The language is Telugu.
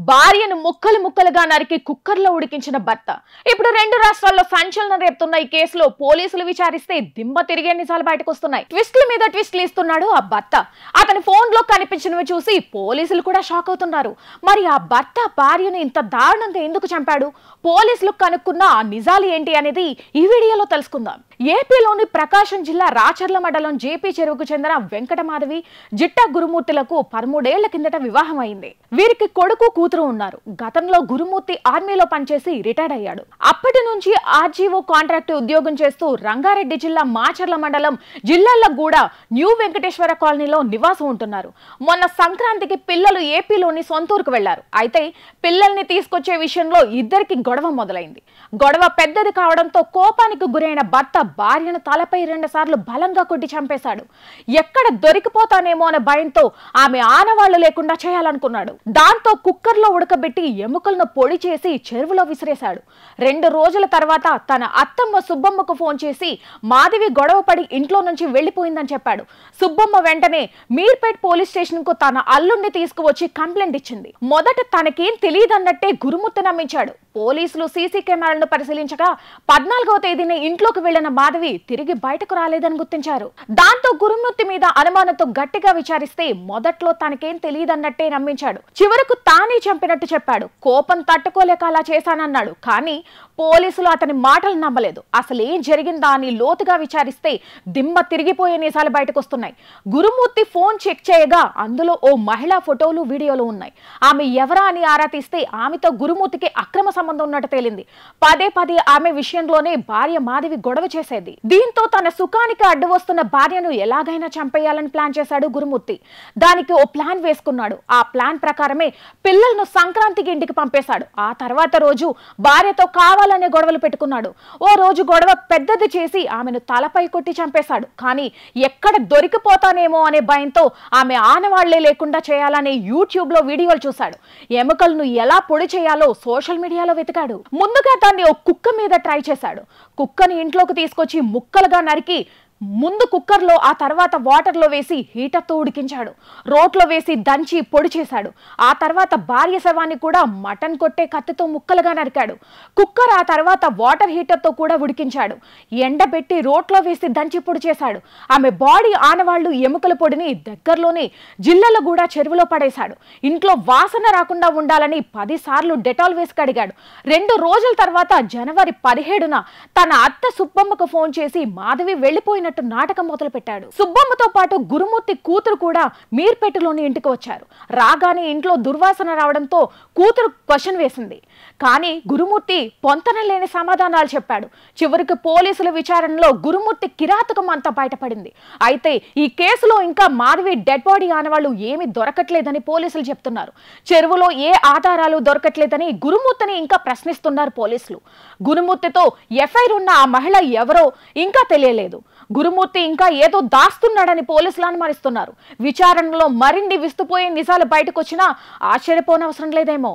భార్యను ముక్కలు ముక్కలుగా నరికి కుక్కర్లో ఉడికించిన భర్త. ఇప్పుడు రెండు రాష్ట్రాల్లో సంచలనం రేపుతున్న ఈ కేసులో పోలీసులు విచారిస్తే దిమ్మ తిరిగే నిజాలు బయటకు వస్తున్నాయి. ట్విస్ట్ల మీద ట్విస్ట్లు ఇస్తున్నాడు ఆ భర్త. అతని ఫోన్ లో కనిపించినవి చూసి పోలీసులు కూడా షాక్ అవుతున్నారు. మరి ఆ భర్త భార్యను ఇంత దారుణంగా ఎందుకు చంపాడు, పోలీసులు కనుక్కున్న ఆ నిజాలు ఏంటి అనేది ఈ వీడియోలో తెలుసుకుందాం. ఏపీలోని ప్రకాశం జిల్లా రాచర్ల మండలం జేపీ చెరువుకు చెందిన వెంకటమాధవి, జిట్టా గురుమూర్తులకు 13 ఏళ్ల కిందట వివాహం అయింది. వీరికి కొడుకు కూతురు ఉన్నారు. గతంలో గురుమూర్తి ఆర్మీలో పనిచేసి రిటైర్డ్ అయ్యాడు. అప్పటి నుంచి ఆర్జీఓ కాంట్రాక్ట్ ఉద్యోగం చేస్తూ రంగారెడ్డి జిల్లా మాచర్ల మండలం జిల్లాలగూడ న్యూ వెంకటేశ్వర కాలనీలో నివాసం ఉంటున్నారు. మొన్న సంక్రాంతికి పిల్లలు ఏపీలోని సొంతూరుకు వెళ్లారు. అయితే పిల్లల్ని తీసుకొచ్చే విషయంలో ఇద్దరికి గొడవ మొదలైంది. గొడవ పెద్దది కావడంతో కోపానికి గురైన భర్త భార్యను తలపై 2 సార్లు బలంగా కొట్టి చంపేశాడు. ఎక్కడ దొరికిపోతానేమో అనే భయంతో ఆమె ఆనవాళ్లు లేకుండా చేయాలనుకున్నాడు. దాంతో కుక్కర్లో ఉడకబెట్టి ఎముకలను పొడి చేసి చెరువులో విసిరేశాడు. 2 రోజుల తర్వాత తన అత్తమ్మ సుబ్బమ్మకు ఫోన్ చేసి మాధవి గొడవపడి ఇంట్లో నుంచి వెళ్లిపోయిందని చెప్పాడు. సుబ్బమ్మ వెంటనే మీర్పేట్ పోలీస్ స్టేషన్ కు తన అల్లుణ్ణి తీసుకువచ్చి కంప్లైంట్ ఇచ్చింది. మొదట తనకేం తెలియదన్నట్టే గురుమూర్తి నమ్మించాడు. పోలీసులు సీసీ కెమెరాలను పరిశీలించగా 14వ తేదీన ఇంట్లోకి వెళ్లిన మాధవి తిరిగి బయటకు రాలేదని గుర్తించారు. దాంతో గురుమూర్తి మీద అనుమానంతో గట్టిగా విచారిస్తే మొదట్లో తనకేం తెలియదన్నట్టే నమ్మించాడు. చివరకు తానే చంపినట్టు చెప్పాడు. కోపం తట్టుకోలేక అలా చేశానన్నాడు. కానీ పోలీసులు అతని మాటలు నమ్మలేదు. అసలు ఏం జరిగిందా అని లోతుగా విచారిస్తే దిమ్మ తిరిగిపోయే నిజాలు బయటకు వస్తున్నాయి. గురుమూర్తి ఫోన్ చెక్ చేయగా అందులో ఓ మహిళా ఫోటోలు, వీడియోలు ఉన్నాయి. ఆమె ఎవరా అని ఆరా తీస్తే ఆమెతో గురుమూర్తికి అక్రమ సంబంధం ఉన్నట్టు తేలింది. పదే ఆమె విషయంలోనే భార్య మాధవి గొడవ చేసేది. దీంతో తన సుఖానికి అడ్డు వస్తున్న భార్యను ఎలాగైనా చంపేయాలని ప్లాన్ చేశాడు గురుమూర్తి. దానికి ఓ ప్లాన్ వేసుకున్నాడు. ఆ ప్లాన్ ప్రకారమే పిల్లలను సంక్రాంతికి ఇంటికి పంపేశాడు. ఆ తర్వాత రోజు భార్యతో కావాలనే గొడవలు పెట్టుకున్నాడు. ఓ రోజు గొడవ పెద్దది చేసి ఆమెను తలపై కొట్టి చంపేశాడు. కానీ ఎక్కడ దొరికిపోతానేమో అనే భయంతో ఆమె ఆనవాళ్లే లేకుండా చేయాలని యూట్యూబ్ లో వీడియోలు చూశాడు. ఎముకలను ఎలా పొడి చేయాలో సోషల్ మీడియాలో వెతికాడు. ముందుగా దాన్ని ఓ కుక్క మీద ట్రై చేశాడు. కుక్కని ఇంట్లోకి తీసుకొచ్చి ముక్కలుగా నరికి ముందు కుక్కర్లో, ఆ తర్వాత వాటర్లో వేసి హీటర్తో ఉడికించాడు. రోట్లో వేసి దంచి పొడి చేశాడు. ఆ తర్వాత భార్య శవాన్ని కూడా మటన్ కొట్టే కత్తితో ముక్కలుగా నరికాడు. కుక్కర్ ఆ తర్వాత వాటర్ హీటర్తో కూడా ఉడికించాడు. ఎండబెట్టి రోట్లో వేసి దంచి పొడి చేశాడు. ఆమె బాడీ ఆనవాళ్లు, ఎముకల పొడిని దగ్గరలోనే జిల్లాలగూడ చెరువులో పడేశాడు. ఇంట్లో వాసన రాకుండా ఉండాలని 10 సార్లు డెటాల్ వేసి కడిగాడు. 2 రోజుల తర్వాత జనవరి 17న తన అత్త సుబ్బమ్మకు ఫోన్ చేసి మాధవి వెళ్లిపోయిన నాటకం మొదలు పెట్టాడు. సుబ్బమ్మతో పాటు గురుమూర్తి కూతురు కూడా మీర్పేటలోని ఇంటికి వచ్చారు. రాగానే ఇంట్లో దుర్వాసన రావడంతో కూతురు క్వశ్చన్ వేసింది. కానీ గురుమూర్తి పొంతన లేని సమాధానాలు చెప్పాడు. చివరికి పోలీసుల విచారణలో గురుమూర్తి కిరాతకం అంతా బయటపడింది. అయితే ఈ కేసులో ఇంకా మాధవి డెడ్ బాడీ ఆనవాళ్లు ఏమీ దొరకట్లేదని పోలీసులు చెప్తున్నారు. చెరువులో ఏ ఆధారాలు దొరకట్లేదని గురుమూర్తిని ఇంకా ప్రశ్నిస్తున్నారు పోలీసులు. గురుమూర్తితో ఎఫ్ఐఆర్ ఉన్న ఆ మహిళ ఎవరో ఇంకా తెలియలేదు. గురుమూర్తి ఇంకా ఏదో దాస్తున్నాడని పోలీసులు అనుమానిస్తున్నారు. విచారణలో మరిన్ని విస్తుపోయే నిజాలు బయటకు వచ్చినా ఆశ్చర్యపోనవసరం లేదేమో.